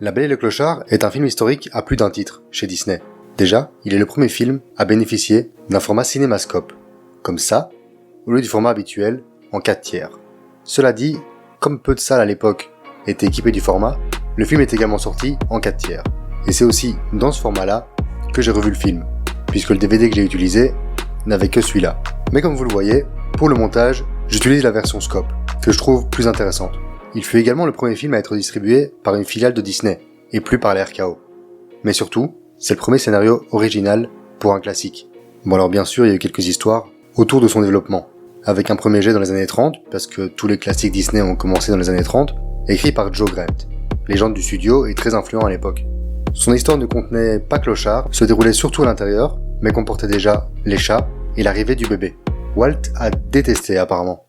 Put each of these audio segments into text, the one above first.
La Belle et le Clochard est un film historique à plus d'un titre chez Disney. Déjà, il est le premier film à bénéficier d'un format cinémascope, comme ça, au lieu du format habituel en 4/3. Cela dit, comme peu de salles à l'époque étaient équipées du format, le film est également sorti en 4/3. Et c'est aussi dans ce format-là que j'ai revu le film, puisque le DVD que j'ai utilisé n'avait que celui-là. Mais comme vous le voyez, pour le montage, j'utilise la version scope, que je trouve plus intéressante. Il fut également le premier film à être distribué par une filiale de Disney, et plus par la RKO. Mais surtout, c'est le premier scénario original pour un classique. Bon alors bien sûr, il y a eu quelques histoires autour de son développement, avec un premier jet dans les années 30, parce que tous les classiques Disney ont commencé dans les années 30, écrit par Joe Grant, légende du studio et très influent à l'époque. Son histoire ne contenait pas Clochard, se déroulait surtout à l'intérieur, mais comportait déjà les chats et l'arrivée du bébé. Walt a détesté apparemment.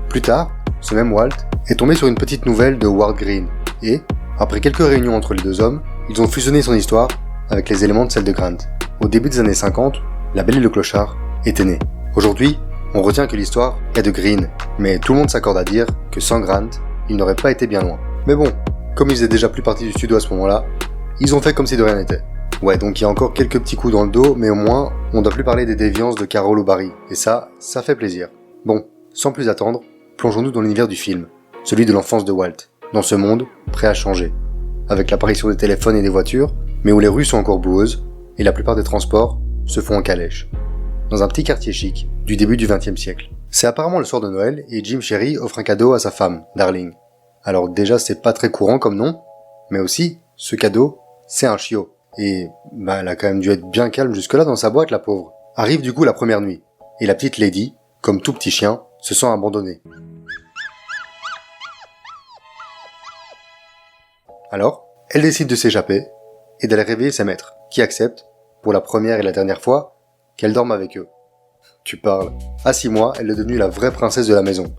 Plus tard, ce même Walt est tombé sur une petite nouvelle de Ward Green, et, après quelques réunions entre les deux hommes, ils ont fusionné son histoire avec les éléments de celle de Grant. Au début des années 50, La Belle et le Clochard était née. Aujourd'hui, on retient que l'histoire est de Green, mais tout le monde s'accorde à dire que sans Grant, il n'aurait pas été bien loin. Mais bon, comme ils faisaient déjà plus partie du studio à ce moment-là, ils ont fait comme si de rien n'était. Ouais, donc il y a encore quelques petits coups dans le dos, mais au moins, on ne doit plus parler des déviances de Carol ou Barry, et ça fait plaisir. Bon, sans plus attendre, plongeons-nous dans l'univers du film, celui de l'enfance de Walt, dans ce monde prêt à changer, avec l'apparition des téléphones et des voitures, mais où les rues sont encore boueuses, et la plupart des transports se font en calèche, dans un petit quartier chic du début du XXe siècle. C'est apparemment le soir de Noël, et Jim Sherry offre un cadeau à sa femme, Darling. Alors déjà c'est pas très courant comme nom, mais aussi, ce cadeau, c'est un chiot. Et elle a quand même dû être bien calme jusque-là dans sa boîte, la pauvre. Arrive du coup la première nuit, et la petite Lady, comme tout petit chien, se sent abandonnée. Alors, elle décide de s'échapper, et d'aller réveiller ses maîtres, qui acceptent, pour la première et la dernière fois, qu'elle dorme avec eux. Tu parles. À 6 mois, elle est devenue la vraie princesse de la maison.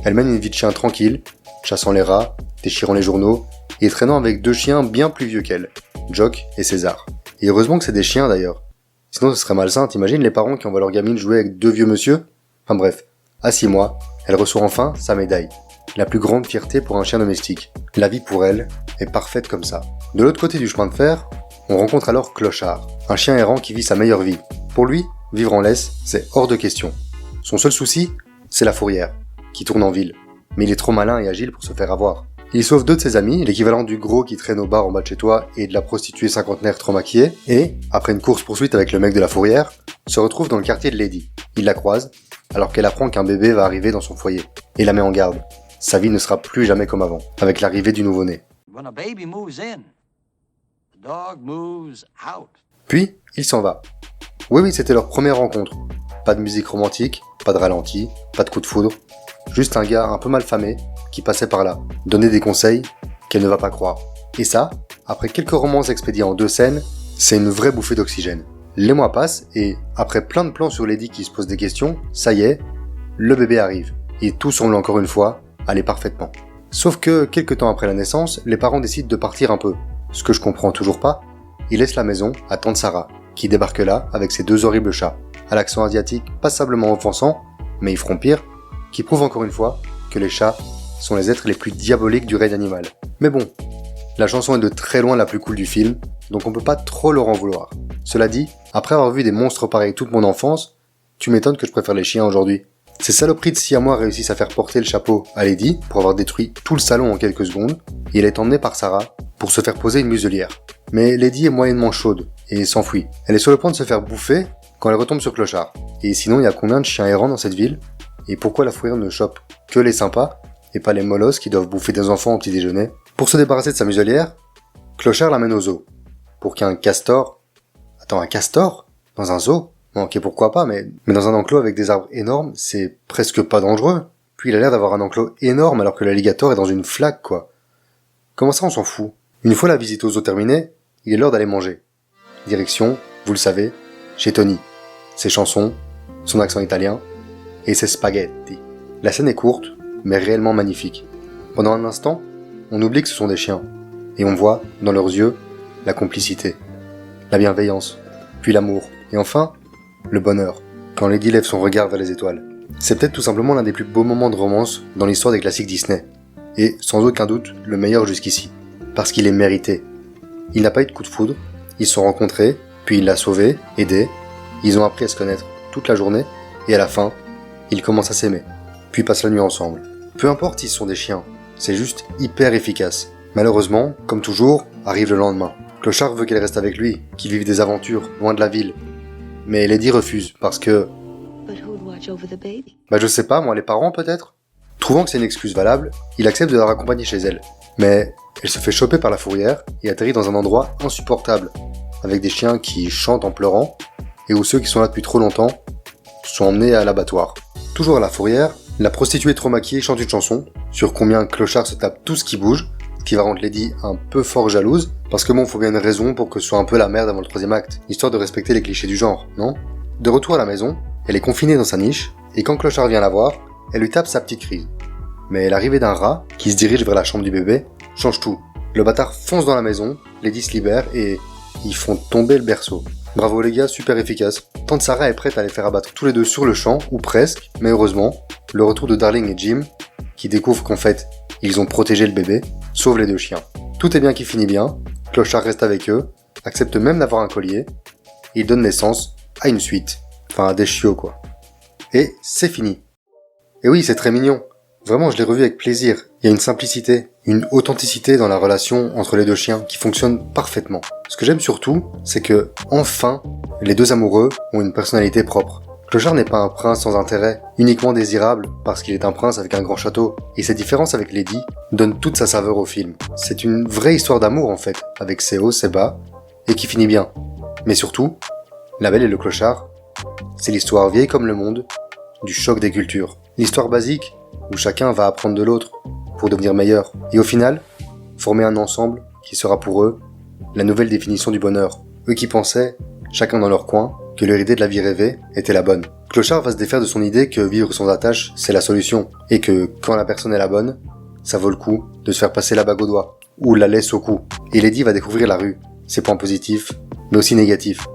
Elle mène une vie de chien tranquille, chassant les rats, déchirant les journaux, et traînant avec 2 chiens bien plus vieux qu'elle, Jock et César. Et heureusement que c'est des chiens d'ailleurs. Sinon ce serait malsain, t'imagines les parents qui envoient leur gamine jouer avec 2 vieux monsieur? Enfin bref, à 6 mois, elle reçoit enfin sa médaille. La plus grande fierté pour un chien domestique. La vie pour elle est parfaite comme ça. De l'autre côté du chemin de fer, on rencontre alors Clochard, un chien errant qui vit sa meilleure vie. Pour lui, vivre en laisse, c'est hors de question. Son seul souci, c'est la fourrière, qui tourne en ville. Mais il est trop malin et agile pour se faire avoir. Il sauve 2 de ses amis, l'équivalent du gros qui traîne au bar en bas de chez toi et de la prostituée cinquantenaire trop maquillée, et, après une course-poursuite avec le mec de la fourrière, se retrouve dans le quartier de Lady. Il la croise, alors qu'elle apprend qu'un bébé va arriver dans son foyer, et la met en garde. Sa vie ne sera plus jamais comme avant, avec l'arrivée du nouveau-né. Puis, il s'en va. Oui, c'était leur première rencontre. Pas de musique romantique, pas de ralenti, pas de coup de foudre. Juste un gars un peu malfamé qui passait par là, donner des conseils qu'elle ne va pas croire. Et ça, après quelques romances expédiées en 2 scènes, c'est une vraie bouffée d'oxygène. Les mois passent et, après plein de plans sur Lady qui se posent des questions, ça y est, le bébé arrive. Et tout semble encore une fois aller parfaitement. Sauf que, quelques temps après la naissance, les parents décident de partir un peu. Ce que je comprends toujours pas, ils laissent la maison à tante Sarah, qui débarque là avec ses 2 horribles chats, à l'accent asiatique passablement offensant, mais ils feront pire, qui prouve encore une fois que les chats sont les êtres les plus diaboliques du règne animal. Mais bon, la chanson est de très loin la plus cool du film, donc on peut pas trop leur en vouloir. Cela dit, après avoir vu des monstres pareils toute mon enfance, tu m'étonnes que je préfère les chiens aujourd'hui. Ces saloperies de siamois réussissent à faire porter le chapeau à Lady pour avoir détruit tout le salon en quelques secondes, et elle est emmenée par Sarah pour se faire poser une muselière. Mais Lady est moyennement chaude et s'enfuit. Elle est sur le point de se faire bouffer quand elle retombe sur Clochard. Et sinon, il y a combien de chiens errants dans cette ville? Et pourquoi la fourrière ne chope que les sympas et pas les molosses qui doivent bouffer des enfants au petit déjeuner? Pour se débarrasser de sa muselière, Clochard l'amène au zoo. Pour qu'un castor... Attends, un castor? Dans un zoo? Bon, ok, pourquoi pas, mais dans un enclos avec des arbres énormes, c'est presque pas dangereux. Puis il a l'air d'avoir un enclos énorme alors que l'alligator est dans une flaque, quoi. Comment ça, on s'en fout? Une fois la visite au zoo terminée, il est l'heure d'aller manger. Direction, vous le savez, chez Tony. Ses chansons, son accent italien, et ses spaghettis. La scène est courte, mais réellement magnifique. Pendant un instant, on oublie que ce sont des chiens, et on voit, dans leurs yeux, la complicité, la bienveillance, puis l'amour, et enfin, le bonheur, quand Lady lève son regard vers les étoiles. C'est peut-être tout simplement l'un des plus beaux moments de romance dans l'histoire des classiques Disney, et sans aucun doute le meilleur jusqu'ici. parce qu'il est mérité. Il n'a pas eu de coup de foudre, ils se sont rencontrés, puis il l'a sauvé, aidé, ils ont appris à se connaître toute la journée, et à la fin, ils commencent à s'aimer, puis passent la nuit ensemble. Peu importe s'ils sont des chiens, c'est juste hyper efficace. Malheureusement, comme toujours, arrive le lendemain. Clochard veut qu'elle reste avec lui, qu'ils vivent des aventures, loin de la ville. Mais Lady refuse, parce que... je sais pas, moi, les parents peut-être. Trouvant que c'est une excuse valable, il accepte de la raccompagner chez elle. Mais elle se fait choper par la fourrière et atterrit dans un endroit insupportable, avec des chiens qui chantent en pleurant, et où ceux qui sont là depuis trop longtemps sont emmenés à l'abattoir. Toujours à la fourrière, la prostituée trop maquillée chante une chanson sur combien Clochard se tape tout ce qui bouge, ce qui va rendre Lady un peu fort jalouse, parce que bon, faut bien une raison pour que ce soit un peu la merde avant le troisième acte, histoire de respecter les clichés du genre, non? De retour à la maison, elle est confinée dans sa niche, et quand Clochard vient la voir, elle lui tape sa petite crise. Mais l'arrivée d'un rat, qui se dirige vers la chambre du bébé, change tout. Le bâtard fonce dans la maison, Lady se libère et ils font tomber le berceau. Bravo les gars, super efficace. Tante Sarah est prête à les faire abattre tous les deux sur le champ, ou presque, mais heureusement, le retour de Darling et Jim, qui découvrent qu'en fait, ils ont protégé le bébé, sauve les deux chiens. Tout est bien qui finit bien, Clochard reste avec eux, accepte même d'avoir un collier, et il donne naissance à une suite. Enfin, à des chiots quoi. Et c'est fini. Et oui, c'est très mignon. Vraiment, je l'ai revu avec plaisir. Il y a une simplicité, une authenticité dans la relation entre les deux chiens qui fonctionne parfaitement. Ce que j'aime surtout, c'est que, enfin, les deux amoureux ont une personnalité propre. Clochard n'est pas un prince sans intérêt, uniquement désirable parce qu'il est un prince avec un grand château. Et cette différence avec Lady donne toute sa saveur au film. C'est une vraie histoire d'amour en fait, avec ses hauts, ses bas, et qui finit bien. Mais surtout, La Belle et le Clochard, c'est l'histoire vieille comme le monde, du choc des cultures. L'histoire basique, où chacun va apprendre de l'autre pour devenir meilleur. Et au final, former un ensemble qui sera pour eux la nouvelle définition du bonheur. Eux qui pensaient, chacun dans leur coin, que leur idée de la vie rêvée était la bonne. Clochard va se défaire de son idée que vivre sans attache, c'est la solution. Et que quand la personne est la bonne, ça vaut le coup de se faire passer la bague au doigt. Ou la laisse au cou. Et Lady va découvrir la rue, ses points positifs, mais aussi négatifs.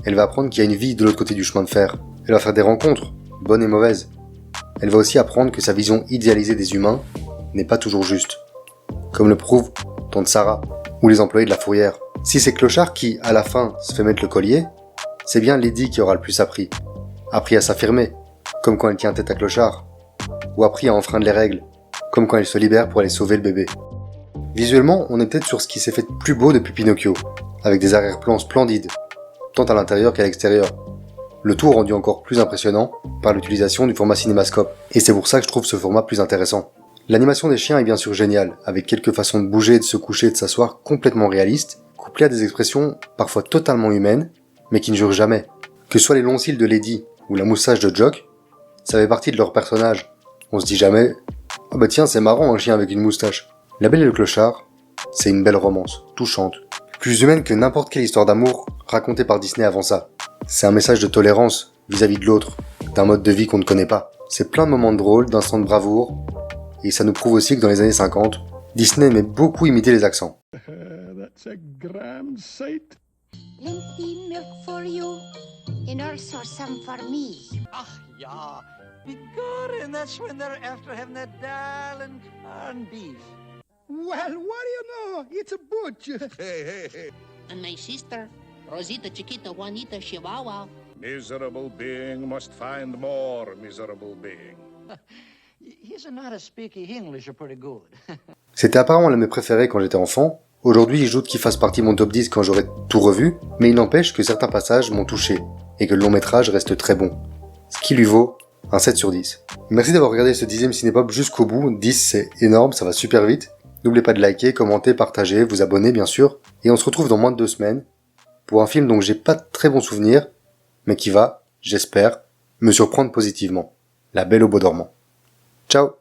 Elle va apprendre qu'il y a une vie de l'autre côté du chemin de fer. Elle va faire des rencontres, bonnes et mauvaises. Elle va aussi apprendre que sa vision idéalisée des humains n'est pas toujours juste. Comme le prouve tante Sarah, ou les employés de la fourrière. Si c'est Clochard qui, à la fin, se fait mettre le collier, c'est bien Lady qui aura le plus appris. Appris à s'affirmer, comme quand elle tient tête à Clochard. Ou appris à enfreindre les règles, comme quand elle se libère pour aller sauver le bébé. Visuellement, on est peut-être sur ce qui s'est fait de plus beau depuis Pinocchio, avec des arrière-plans splendides, tant à l'intérieur qu'à l'extérieur. Le tout rendu encore plus impressionnant par l'utilisation du format cinémascope. Et c'est pour ça que je trouve ce format plus intéressant. L'animation des chiens est bien sûr géniale, avec quelques façons de bouger, de se coucher et de s'asseoir complètement réalistes, couplées à des expressions parfois totalement humaines, mais qui ne jurent jamais. Que ce soit les longs cils de Lady ou la moustache de Jock, ça fait partie de leur personnage. On se dit jamais « Ah bah tiens, c'est marrant un chien avec une moustache ». La Belle et le Clochard, c'est une belle romance, touchante, plus humaine que n'importe quelle histoire d'amour racontée par Disney avant ça. C'est un message de tolérance vis-à-vis de l'autre, d'un mode de vie qu'on ne connaît pas. C'est plein de moments drôles, d'instants de bravoure, et ça nous prouve aussi que dans les années 50, Disney aimait beaucoup imiter les accents. That's a grand sight. Plenty milk for you, and also some for me. Ach ja, die Goren, that's when they're after having that darling corned beef. Well, what do you know? It's a butcher. And my sister, Rosita Chiquita Juanita Chihuahua. Miserable being must find more miserable being. He doesn't know how to speak English pretty good. C'était apparemment l'un de mes préférés quand j'étais enfant. Aujourd'hui, je doute qu'il fasse partie de mon top 10 quand j'aurai tout revu, mais il n'empêche que certains passages m'ont touché, et que le long métrage reste très bon. Ce qui lui vaut un 7 sur 10. Merci d'avoir regardé ce 10e Cinépop jusqu'au bout. 10 c'est énorme, ça va super vite. N'oubliez pas de liker, commenter, partager, vous abonner bien sûr. Et on se retrouve dans moins de 2 semaines pour un film dont j'ai pas de très bons souvenirs, mais qui va, j'espère, me surprendre positivement. La Belle au Bois dormant. Ciao!